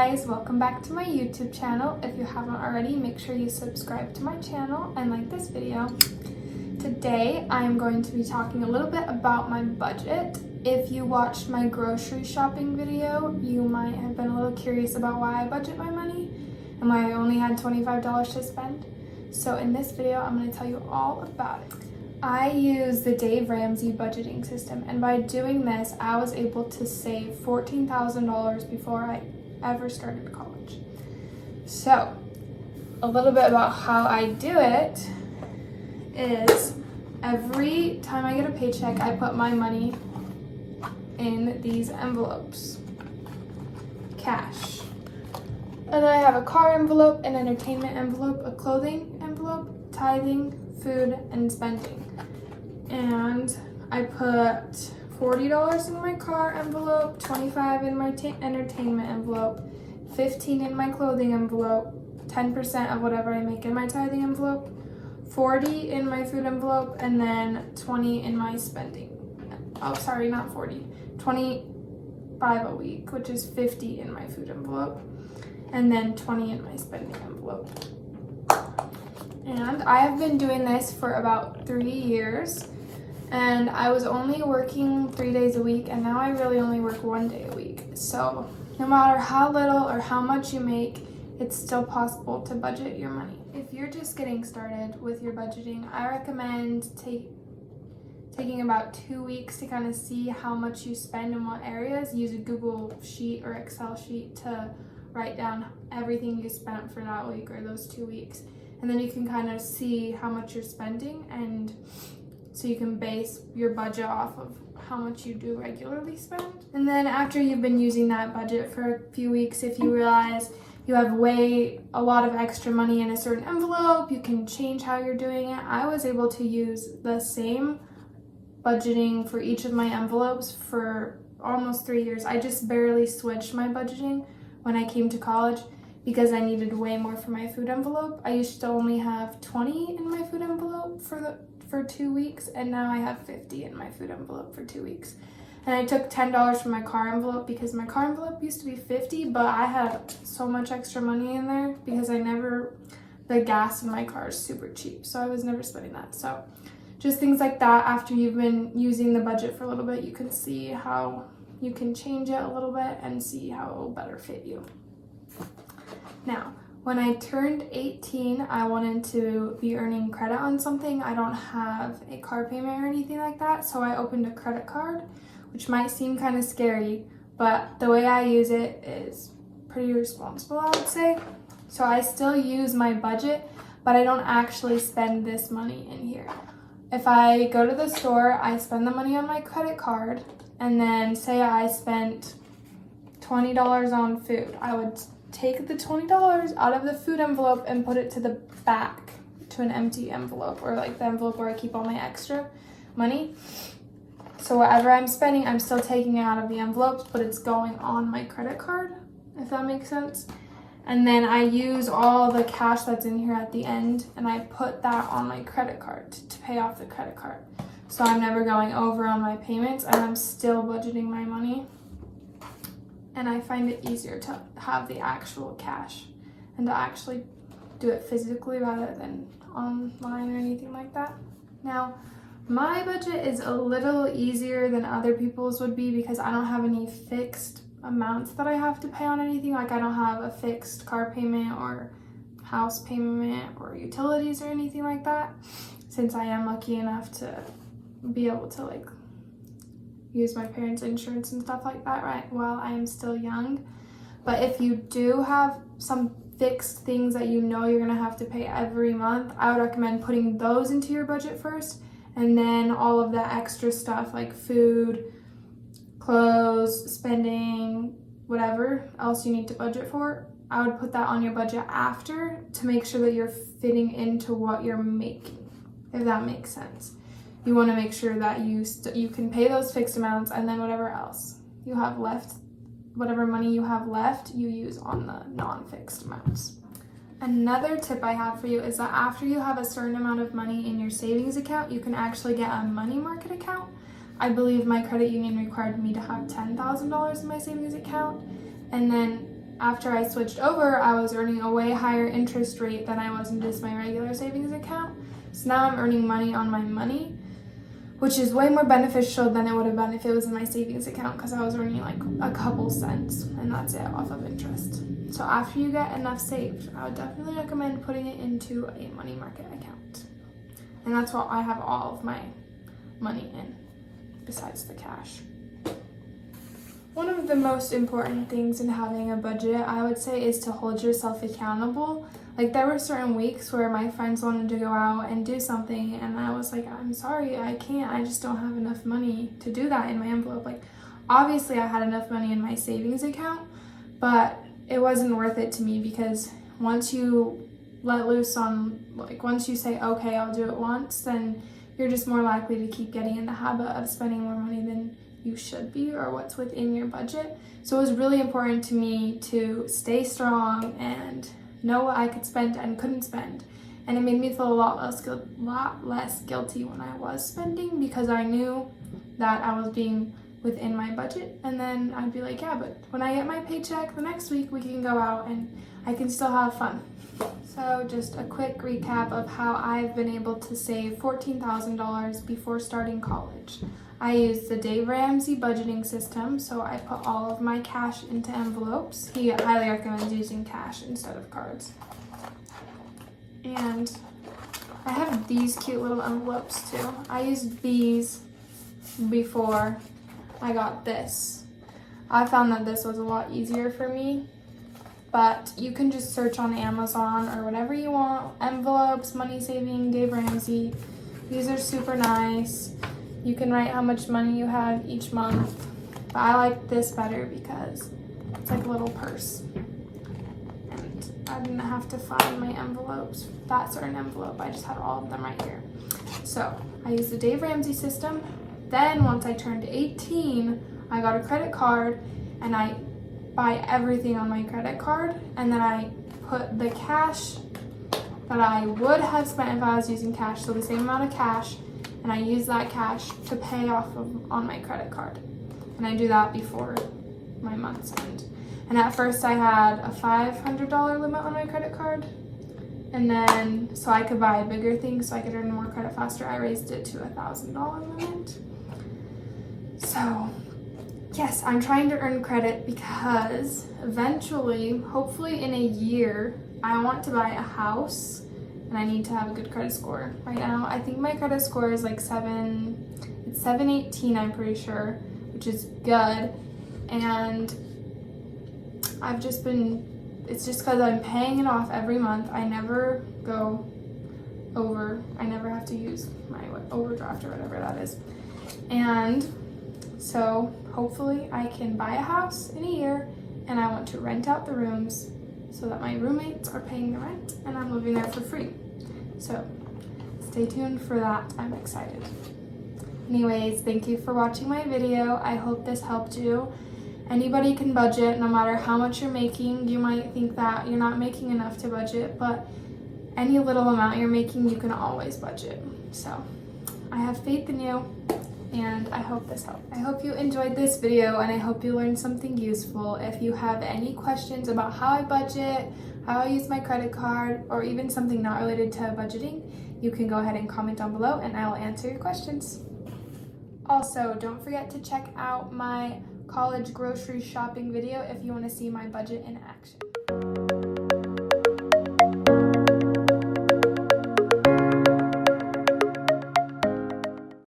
guys, welcome back to my YouTube channel. If you haven't already, make sure you subscribe to my channel and like this video. Today I am going to be talking a little bit about my budget. If you watched my grocery shopping video, you might have been a little curious about why I budget my money and why I only had $25 to spend. So in this video, I'm going to tell you all about it. I use the Dave Ramsey budgeting system, and by doing this, I was able to save $14,000 before I ever started college. So, a little bit about how I do it is every time I get a paycheck, I put my money in these envelopes. Cash. And then I have a car envelope, an entertainment envelope, a clothing envelope, tithing, food, and spending. And I put $40 in my car envelope, $25 in my entertainment envelope, $15 in my clothing envelope, 10% of whatever I make in my tithing envelope, $40 in my food envelope, and then $20 in my spending. Oh, sorry, not $40. $25 a week, which is $50 in my food envelope, and then $20 in my spending envelope. And I have been doing this for about 3 years, and I was only working 3 days a week, and now I really only work 1 day a week. So no matter how little or how much you make, it's still possible to budget your money. If you're just getting started with your budgeting, I recommend taking about 2 weeks to kind of see how much you spend in what areas. Use a Google sheet or Excel sheet to write down everything you spent for that week or those 2 weeks. And then you can kind of see how much you're spending, and so you can base your budget off of how much you do regularly spend. And then after you've been using that budget for a few weeks, if you realize you have a lot of extra money in a certain envelope, you can change how you're doing it. I was able to use the same budgeting for each of my envelopes for almost 3 years. I just barely switched my budgeting when I came to college, because I needed way more for my food envelope. I used to only have $20 in my food envelope for 2 weeks, and now I have $50 in my food envelope for 2 weeks. And I took $10 from my car envelope because my car envelope used to be $50, but I had so much extra money in there because the gas in my car is super cheap, so I was never spending that. So just things like that. After you've been using the budget for a little bit, you can see how you can change it a little bit and see how it will better fit you. Now, when I turned 18, I wanted to be earning credit on something. I don't have a car payment or anything like that, so I opened a credit card, which might seem kind of scary, but the way I use it is pretty responsible, I would say. So I still use my budget, but I don't actually spend this money in here. If I go to the store, I spend the money on my credit card, and then say I spent $20 on food. I would take the $20 out of the food envelope and put it to the back to an empty envelope, or like the envelope where I keep all my extra money. So whatever I'm spending, I'm still taking it out of the envelopes, but it's going on my credit card, if that makes sense. And then I use all the cash that's in here at the end, and I put that on my credit card to pay off the credit card. So I'm never going over on my payments, and I'm still budgeting my money. And I find it easier to have the actual cash and to actually do it physically rather than online or anything like that. Now, my budget is a little easier than other people's would be because I don't have any fixed amounts that I have to pay on anything. Like I don't have a fixed car payment or house payment or utilities or anything like that, since I am lucky enough to be able to use my parents' insurance and stuff like that right while I am still young. But if you do have some fixed things that you know you're gonna have to pay every month, I would recommend putting those into your budget first, and then all of the extra stuff like food, clothes, spending, whatever else you need to budget for, I would put that on your budget after to make sure that you're fitting into what you're making, if that makes sense. You want to make sure that you can pay those fixed amounts, and then whatever else you have left, whatever money you have left, you use on the non-fixed amounts. Another tip I have for you is that after you have a certain amount of money in your savings account, you can actually get a money market account. I believe my credit union required me to have $10,000 in my savings account, and then after I switched over, I was earning a way higher interest rate than I was in just my regular savings account. So now I'm earning money on my money, which is way more beneficial than it would have been if it was in my savings account, because I was earning like a couple cents, and that's it off of interest. So after you get enough saved, I would definitely recommend putting it into a money market account. And that's what I have all of my money in, besides the cash. One of the most important things in having a budget, I would say, is to hold yourself accountable. Like, there were certain weeks where my friends wanted to go out and do something, and I was like, I'm sorry, I can't. I just don't have enough money to do that in my envelope. Like, obviously I had enough money in my savings account, but it wasn't worth it to me, because once you let loose on, like, once you say, okay, I'll do it once, then you're just more likely to keep getting in the habit of spending more money than you should be, or what's within your budget. So it was really important to me to stay strong and know what I could spend and couldn't spend. And it made me feel a lot less guilty when I was spending, because I knew that I was being within my budget. And then I'd be like, yeah, but when I get my paycheck the next week, we can go out and I can still have fun. So just a quick recap of how I've been able to save $14,000 before starting college. I used the Dave Ramsey budgeting system, so I put all of my cash into envelopes. He highly recommends using cash instead of cards. And I have these cute little envelopes too. I used these before I got this. I found that this was a lot easier for me, but you can just search on Amazon or whatever you want. Envelopes, money saving, Dave Ramsey. These are super nice. You can write how much money you have each month. But I like this better because it's like a little purse. And I didn't have to find my envelopes, that certain envelope. I just had all of them right here. So I used the Dave Ramsey system. Then once I turned 18, I got a credit card and I buy everything on my credit card. And then I put the cash that I would have spent if I was using cash, so the same amount of cash, and I use that cash to pay off on my credit card. And I do that before my month's end. And at first I had a $500 limit on my credit card. And then, so I could buy bigger things so I could earn more credit faster, I raised it to a $1,000 limit. So, yes, I'm trying to earn credit because eventually, hopefully in a year, I want to buy a house. And I need to have a good credit score. Right now, I think my credit score is like 718, I'm pretty sure, which is good. And I've just been, it's just because I'm paying it off every month. I never go over, I never have to use my overdraft or whatever that is. And so hopefully I can buy a house in a year, and I want to rent out the rooms so that my roommates are paying the rent and I'm living there for free. So stay tuned for that. I'm excited. Anyways, thank you for watching my video. I hope this helped you. Anybody can budget, no matter how much you're making. You might think that you're not making enough to budget, but any little amount you're making, you can always budget. So I have faith in you, and I hope this helped. I hope you enjoyed this video, and I hope you learned something useful. If you have any questions about how I budget, how I use my credit card, or even something not related to budgeting, you can go ahead and comment down below and I will answer your questions. Also, don't forget to check out my college grocery shopping video if you want to see my budget in action.